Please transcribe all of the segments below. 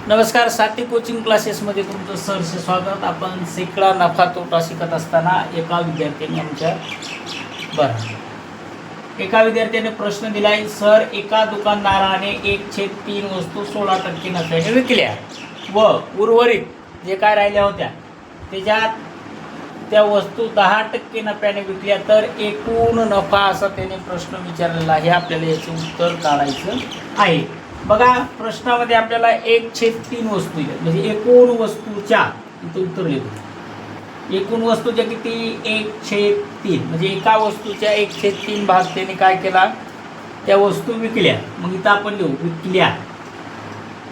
नमस्कार, सात्विक कोचिंग क्लासेसमध्ये तुमचं सहर्ष स्वागत. आपण सेकडा नफा तोटा शिकत असताना एका विद्यार्थ्याने प्रश्न दिलाय. सर, एका दुकानदाराने 1/3 वस्तू 16% नफ्याने विकल्या व उर्वरित जे काय राहिल्या होत्या त्याच्यात त्या वस्तू 10% नफ्याने विकल्या तर एकूण नफा असा त्याने प्रश्न विचारलेला आहे. आपल्याला याचे उत्तर काढायचं आहे. बघा, प्रश्नामध्ये आपल्याला 1/3 वस्तू म्हणजे एकूण वस्तूच्या इथं उत्तर लिहितो. एकूण वस्तूच्या किती? 1/3 म्हणजे एका वस्तूच्या 1/3 भाग त्याने काय केला, त्या वस्तू विकल्या. मग इथं आपण लिहू विकल्या,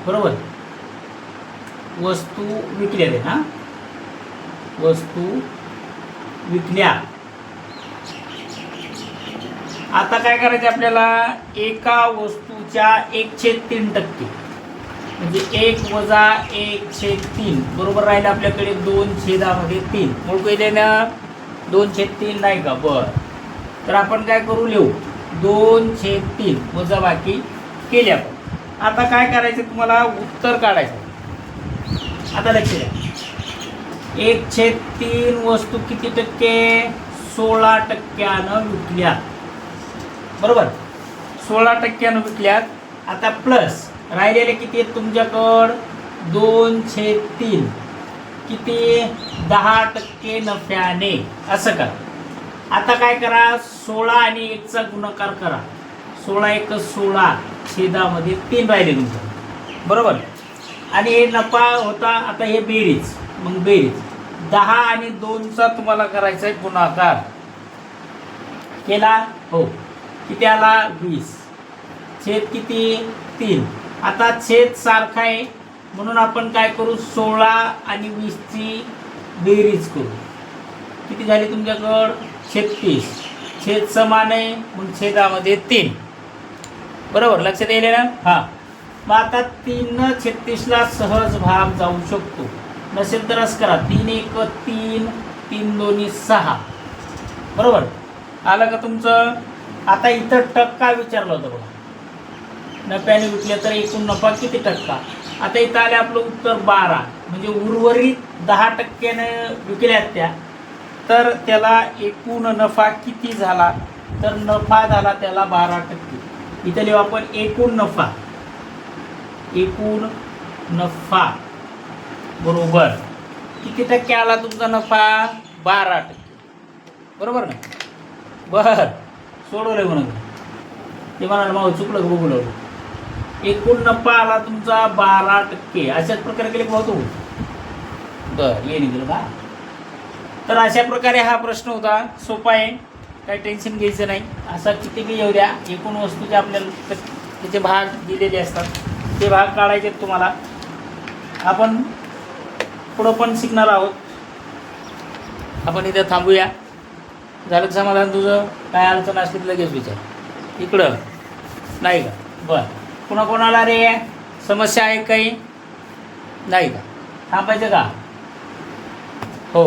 बरोबर. वस्तू विकल्या दे ना, वस्तू विकल्या. आता काय करायचं आपल्याला? एका वस्तूच्या 1/3% म्हणजे 1 वजा 1/3 बरोबर राहिलं आपल्याकडे 2/3. मूळ केले ना 2/3 नाही का? बरं, तर आपण काय करू, लिहू 2/3 वजा बाकी केले आपण. आता काय करायचं, तुम्हाला उत्तर काढायचं. आता लक्ष द्या, 1/3 वस्तू किती टक्के? 16% विकल्या, बरोबर. 16% विकल्यात. आता प्लस राहिलेले किती आहेत तुमच्याकडं? 2/3 किती? 10% नफ्याने. असं करा. आता काय करा, 16 आणि 1चा गुणाकार करा. 16 × 16 छेदामध्ये 3 राहिले तुमचं, बरोबर. आणि हे नफा होता. आता हे बेरीज, मग बेरीज 10 आणि 2चा तुम्हाला करायचा आहे गुणाकार. केला? हो. किती आला? 20. छेद किती? 3. आता छेद सारखा आहे म्हणून आपण काय करू, 16 आणि 20ची बेरीज करू. किती झाली तुमच्याकडं? 36. छेद समान आहे म्हणून छेदामध्ये 3, बरोबर. लक्षात येईल ना? हां. मग आता 3/36ला सहज भाग जाऊ शकतो. नसेल तर असं करा, 3 × 1 3, 3 × 2 6, बरोबर. आलं का तुमचं? आता इथं टक्का विचारला होता बघा. नफ्याने विकल्या तर एकूण नफा किती टक्का? आता इथं आले आपलं उत्तर 12. म्हणजे उर्वरित 10%ने विकल्यात त्या, तर त्याला एकूण नफा किती झाला? तर नफा झाला त्याला 12%. इथं लिहू आपण एकूण नफा. एकूण नफा बरोबर किती टक्के आला तुमचा नफा? 12%, बरोबर ना? बरं, सोडवलंय म्हणून ते म्हणाल मग चुकलं बघू लागलो. एकूण नफा आला तुमचा 12%. अशाच प्रकारे केले पाहतो. बरं, ये निघेल का? तर अशा प्रकारे हा प्रश्न होता. सोपा आहे, काही टेन्शन घ्यायचं नाही. असा किती बी येऊ द्या, एकूण वस्तूचे आपल्याला त्याचे भाग दिलेले असतात, ते भाग काढायचे तुम्हाला. आपण पुढं पण शिकणार आहोत. आपण इथं थांबूया. झालं समाधान तुझं? काय अडचण असली तर लगेच विचार. इकडं नाही का? बरं. पुन्हा कोणाला रे समस्या आहे काही? नाही का? थांबायचं का? हो.